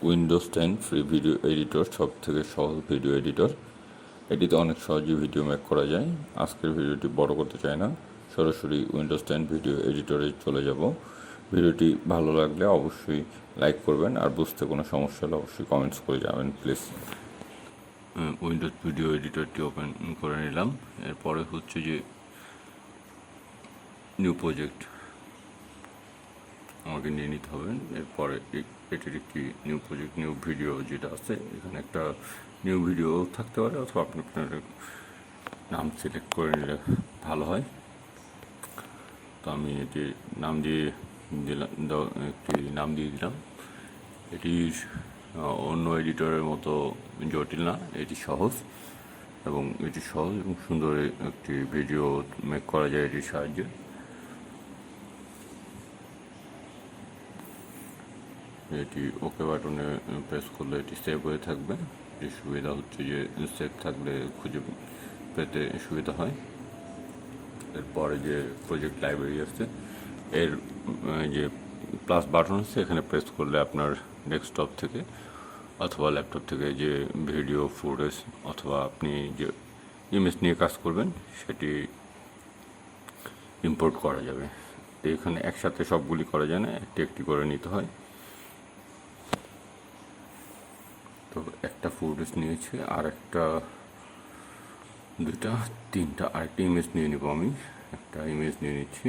Windows 10 free video editor সব থেকে সহজ ভিডিও এডিটর। এটিতে অনেক সহজে ভিডিও মেক করা যায়। আজকের ভিডিওটি বড় করতে চাই না, সরাসরি উইন্ডোজ 10 ভিডিও এডিটরে চলে যাব। ভিডিওটি ভালো লাগলে অবশ্যই লাইক করবেন, আর বুঝতে কোনো সমস্যা হলে অবশ্যই কমেন্টস করে যাবেন প্লিজ। উইন্ডোজ ভিডিও এডিটরটি ওপেন করে নিলাম। এরপরে হচ্ছে যে নিউ প্রজেক্ট আমাকে নিয়ে নিতে হবে। এরপরে এটির একটি নিউ প্রজেক্ট, নিউ ভিডিও যেটা আছে, এখানে একটা নিউ ভিডিও থাকতে পারে, অথবা আপনি আপনার নাম সিলেক্ট করে নিলে ভালো হয়। তো আমি এটি নাম দিয়ে দিলাম, একটি নাম দিয়ে দিলাম। এটির অন্য এডিটরের মতো জটিল না, এটি সহজ এবং সুন্দর একটি ভিডিও মেক করা যায় এটির সাহায্যে। এটি ওকে বাটনে প্রেস করলে এটি সেভ হয়ে থাকবে। এর সুবিধা হচ্ছে যে সেভ থাকলে খুঁজে পেতে সুবিধা হয়। এরপরে যে প্রজেক্ট লাইব্রেরি আছে, এর যে প্লাস বাটন আছে, এখানে প্রেস করলে আপনার ডেস্কটপ থেকে অথবা ল্যাপটপ থেকে যে ভিডিও ফুটেজ অথবা আপনি যে ইমেজ নিয়ে কাজ করবেন সেটি ইম্পোর্ট করা যাবে। তো এখানে একসাথে সবগুলি করা যায় না, একটি একটি করে নিতে হয়। তো একটা ফুটেজ নিয়েছে, আর একটা দুইটা তিনটা আরেকটা ইমেজ নিয়ে নেব। আমি একটা ইমেজ নিয়ে নিচ্ছি।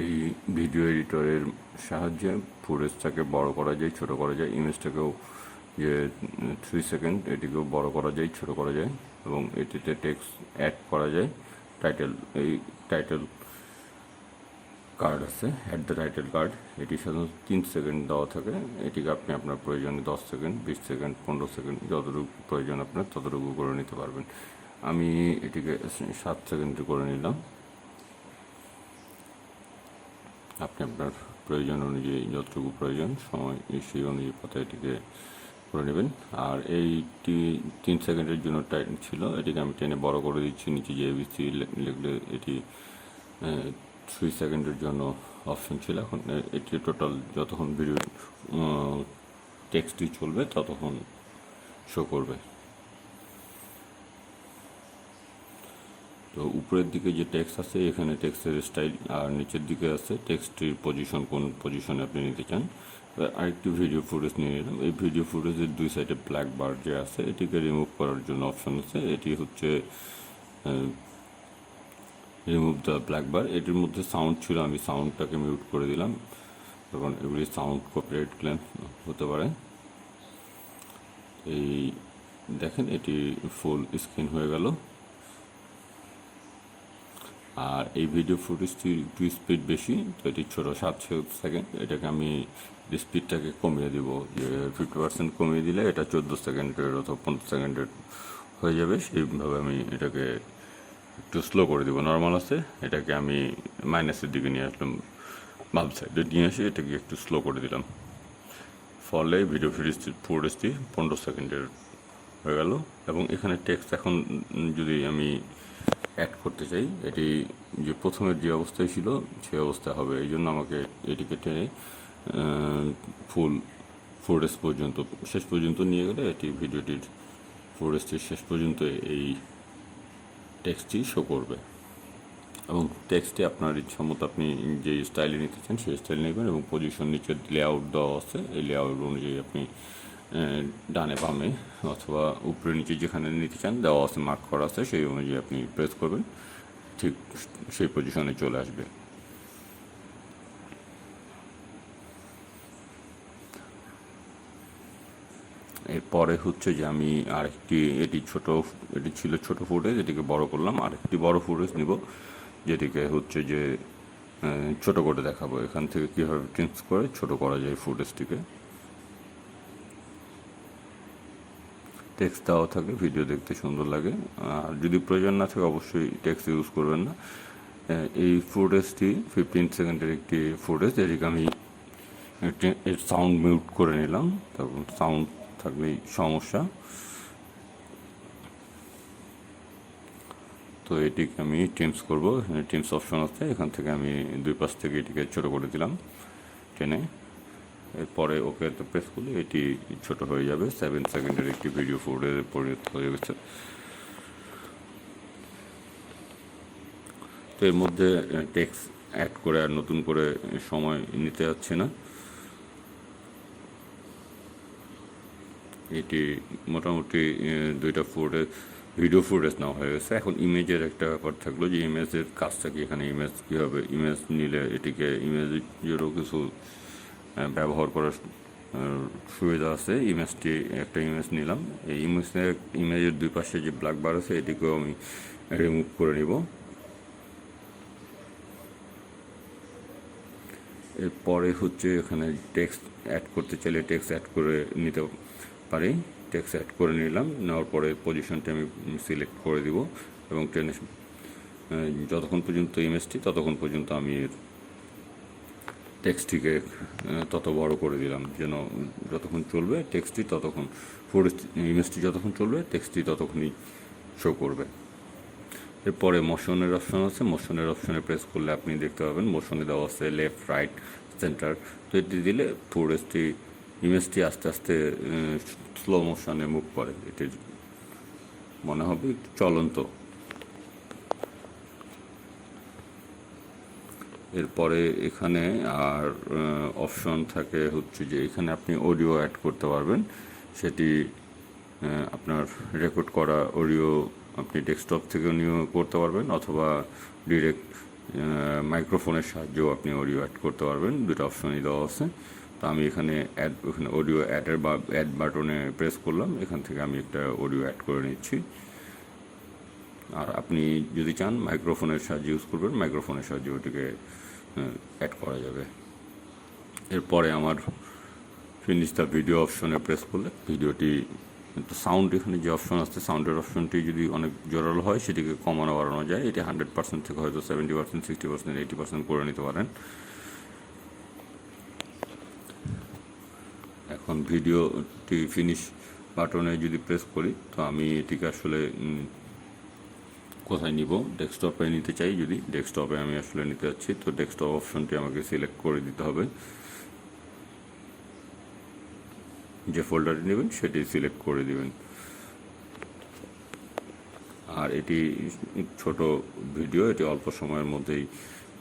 এই ভিডিও এডিটরের সাহায্যে ফুটেজটাকে বড় করা যায়, ছোট করা যায়। ইমেজটাকেও যে 3 সেকেন্ড, এটিকেও বড় করা যায়, ছোট করা যায়, এবং এটিতে টেক্সট অ্যাড করা যায়। এই টাইটেল কার্ড আছে, অ্যাড দ্য টাইটেল কার্ড, এটি সাধারণত 3 সেকেন্ড দেওয়া থাকে। এটিকে আপনি আপনার প্রয়োজনে 10 সেকেন্ড, 20 সেকেন্ড, 15 সেকেন্ড, যতটুকু প্রয়োজন আপনার ততটুকু করে নিতে পারবেন। আমি এটিকে 7 সেকেন্ডে করে নিলাম। আপনি আপনার প্রয়োজন অনুযায়ী, যতটুকু প্রয়োজন সময়, সেই অনুযায়ী পথে এটিকে করে নেবেন। আর এইটি 3 সেকেন্ডের জন্য টাইম ছিল, এটিকে আমি টেনে বড় করে দিচ্ছি। নিচে যে এবিসি লিখলে এটি 3 সেকেন্ডের জন্য অপশন ছিল। এখন এটি টোটাল যতক্ষণ ভিডিও টেক্সটটি চলবে ততক্ষণ শো করবে। তো উপরের দিকে যে টেক্সট আছে, এখানে টেক্সটের স্টাইল, আর নিচের দিকে আছে টেক্সটির পজিশন, কোন পজিশনে আপনি নিতে চান। আরেকটি ভিডিও ফুটেজ নিয়ে নিলাম। এই ভিডিও ফুটেজের দুই সাইডে ব্ল্যাক বার যে আছে, এটিকে রিমুভ করার জন্য অপশন আছে। এটি হচ্ছে রিমুভ দ্য ব্ল্যাক বার। এটির মধ্যে সাউন্ড ছিল, আমি সাউন্ডটাকে মিউট করে দিলাম, কারণ এগুলি সাউন্ড কপিরাইট ক্লেম হতে পারে। এই দেখেন, এটি ফুল স্ক্রিন হয়ে গেল। আর এই ভিডিও ফুটেজটি একটু স্পিড বেশি, তো এটি ছোটো, 7 সেকেন্ড। এটাকে আমি স্পিডটাকে কমিয়ে দিব, যে 50% কমিয়ে দিলে এটা 14 সেকেন্ডের অথবা 15 সেকেন্ডের হয়ে যাবে। সেইভাবে আমি এটাকে একটু স্লো করে দিব। নর্মাল আছে, এটাকে আমি মাইনাসের দিকে নিয়ে আসলাম, বাম সাইডে নিয়ে এসে এটাকে একটু স্লো করে দিলাম। ফলে ভিডিও ফুটেজটি 15 সেকেন্ডের হয়ে গেল। এবং এখানে টেক্সট এখন যদি আমি অ্যাড করতে চাই, এটি যে প্রথমের যে অবস্থায় ছিল সেই অবস্থা হবে। এই জন্য আমাকে এটিকে টেনে ফুল ফুটেজ পর্যন্ত, শেষ পর্যন্ত নিয়ে গেলে এটি ভিডিওটির ফুটেজটির শেষ পর্যন্ত এই টেক্সটটি শো করবে। এবং টেক্সটে আপনার ইচ্ছা মতো আপনি যে স্টাইলে নিতে চান সেই স্টাইল নেবেন। এবং পজিশন নিচে লেআউট দেওয়া আছে, এই লেআউট অনুযায়ী আপনি ডানে বামে অথবা উপরে নিচে যেখানে নিতে চান দেওয়া আছে, মার্ক করা আছে, সেই অনুযায়ী আপনি প্রেস করবেন, ঠিক সেই পজিশনে চলে আসবে। এরপরে হচ্ছে যে আমি আরেকটি, এটি ছিল ছোট ফুটেজ, এটিকে বড় করলাম। আরেকটি বড় ফুটেজ নিব, যেটিকে হচ্ছে যে ছোট করে দেখাবো। এখান থেকে কীভাবে চেঞ্জ করে ছোট করা যায় ফুটেজটিকে। টেক্সট দেওয়া থাকে, ভিডিও দেখতে সুন্দর লাগে। আর যদি প্রয়োজন না থাকে অবশ্যই টেক্সট ইউজ করবেন না। এই ফুটেজটি 15 সেকেন্ডের একটি ফুটেজ, এটিকে আমি এর সাউন্ড মিউট করে নিলাম, তখন সাউন্ড থাকলেই সমস্যা। তো এটিকে আমি টেন্স করব, এখানে টেন্স অপশন আছে, এখান থেকে আমি দুই পাশ থেকে এটিকে ছোটো করে দিলাম টেনে। এরপরে ওকেতে প্রেস করলে এটি ছোট হয়ে যাবে। 7 সেকেন্ডের একটি ভিডিও ফুটেজে পরিণত হয়ে গেছে। তো এর মধ্যে টেক্সট অ্যাড করে আর নতুন করে সময় নিতে যাচ্ছে না। এটি মোটামুটি দুইটা ভিডিও ফুটেজ নেওয়া হয়ে গেছে। এখন ইমেজের একটা ব্যাপার থাকলো যে ইমেজের কাজটা কি, এখানে ইমেজ কীভাবে, ইমেজ নিলে এটিকে ইমেজেরও কিছু ব্যবহার করার সুবিধা আছে। একটা ইমেজ নিলাম, এই ইমেজের দুই পাশে যে ব্ল্যাক বার আছে এটিকেও আমি রিমুভ করে নিব। এরপরে হচ্ছে এখানে টেক্সট অ্যাড করতে চাইলে টেক্সট অ্যাড করে নিতে পারি। টেক্সট অ্যাড করে নিলাম, নেওয়ার পরে পজিশনটি আমি সিলেক্ট করে দিব এবং টেনে যতক্ষণ পর্যন্ত ইমেজটি ততক্ষণ পর্যন্ত আমি টেক্সটটিকে তত বড় করে দিলাম, যেন যতক্ষণ চলবে টেক্সটটি ততক্ষণ, ইমেজটি যতক্ষণ চলবে টেক্সটটি ততক্ষণই শো করবে। এরপরে মোশনের অপশন আছে, মোশনের অপশনে প্রেস করলে আপনি দেখতে পাবেন মোশনে দেওয়া আছে লেফট, রাইট, সেন্টার। তো এটি দিলে ইমেজটি আস্তে আস্তে স্লো মোশনে মুভ করে, এটি মনে হবে একটু চলন্ত। এরপরে এখানে আর অপশন থাকে হচ্ছে যে এখানে আপনি অডিও অ্যাড করতে পারবেন। সেটি আপনার রেকর্ড করা অডিও আপনি ডেস্কটপ থেকেও নিয়ে করতে পারবেন, অথবা ডিরেক্ট মাইক্রোফোনের সাহায্যেও আপনি অডিও অ্যাড করতে পারবেন। দুটো অপশনই দেওয়া আছে। তো আমি এখানে অডিও অ্যাড বাটনে প্রেস করলাম, এখান থেকে আমি একটা অডিও অ্যাড করে নিচ্ছি। আর আপনি যদি চান মাইক্রোফোনের সাহায্যে ইউজ করবেন, মাইক্রোফোনের সাহায্যে ওটিকে অ্যাড করা যাবে। এরপরে আমার ফিনিশ দ্য ভিডিও অপশনে প্রেস করলে ভিডিওটি, তো সাউন্ড, এখানে যে অপশন আছে সাউন্ডের অপশনটি যদি অনেক জোরালো হয় সেটিকে কমানো বাড়ানো যায়। এটি 100% থেকে হয়তো 70%, 60%, 80% করে নিতে পারেন। এখন ভিডিওটি ফিনিশ বাটনে যদি প্রেস করি, তো আমি এটিকে আসলে কোথায় নিব, ডেস্কটপে নিতে চাই। যদি ডেস্কটপে আমি আসলে নিতে যাচ্ছি, তো ডেস্কটপ অপশনটি আমাকে সিলেক্ট করে দিতে হবে। যে ফোল্ডারটি নেবেন সেটি সিলেক্ট করে দিবেন। আর এটি ছোট ভিডিও, এটি অল্প সময়ের মধ্যেই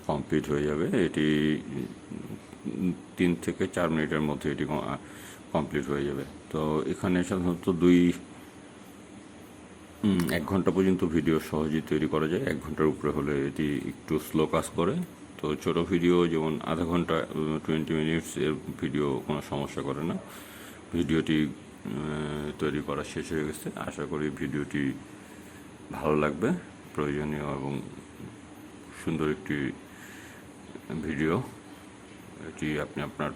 কমপ্লিট হয়ে যাবে। এটি 3 থেকে 4 মিনিটের মধ্যে এটি কমপ্লিট হয়ে যাবে। তো এখানে সাধারণত 1 ঘন্টা পর্যন্ত ভিডিও সহজেই তৈরি করা যায়। 1 ঘন্টার উপরে হলে এটি একটু স্লো কাজ করে। তো ছোট ভিডিও যেমন আধা ঘন্টা, 20 মিনিটস এর ভিডিও কোনো সমস্যা করে না। ভিডিওটি তৈরি করা শেষ হয়ে গেছে। আশা করি ভিডিওটি ভালো লাগবে। প্রয়োজনীয় এবং সুন্দর একটি ভিডিও। এটি আপনি আপনার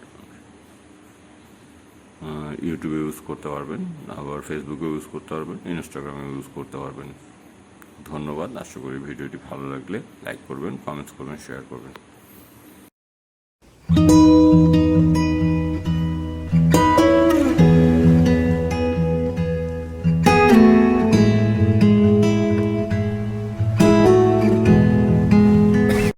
ইউটিউবে ইউজ করতে পারবেন, আবার ফেসবুকে ইউজ করতে পারবেন, ইনস্টাগ্রামে ইউজ করতে পারবেন। ধন্যবাদ। আশা করি ভিডিওটি ভালো লাগলে লাইক করবেন, কমেন্টস করবেন, শেয়ার করবেন।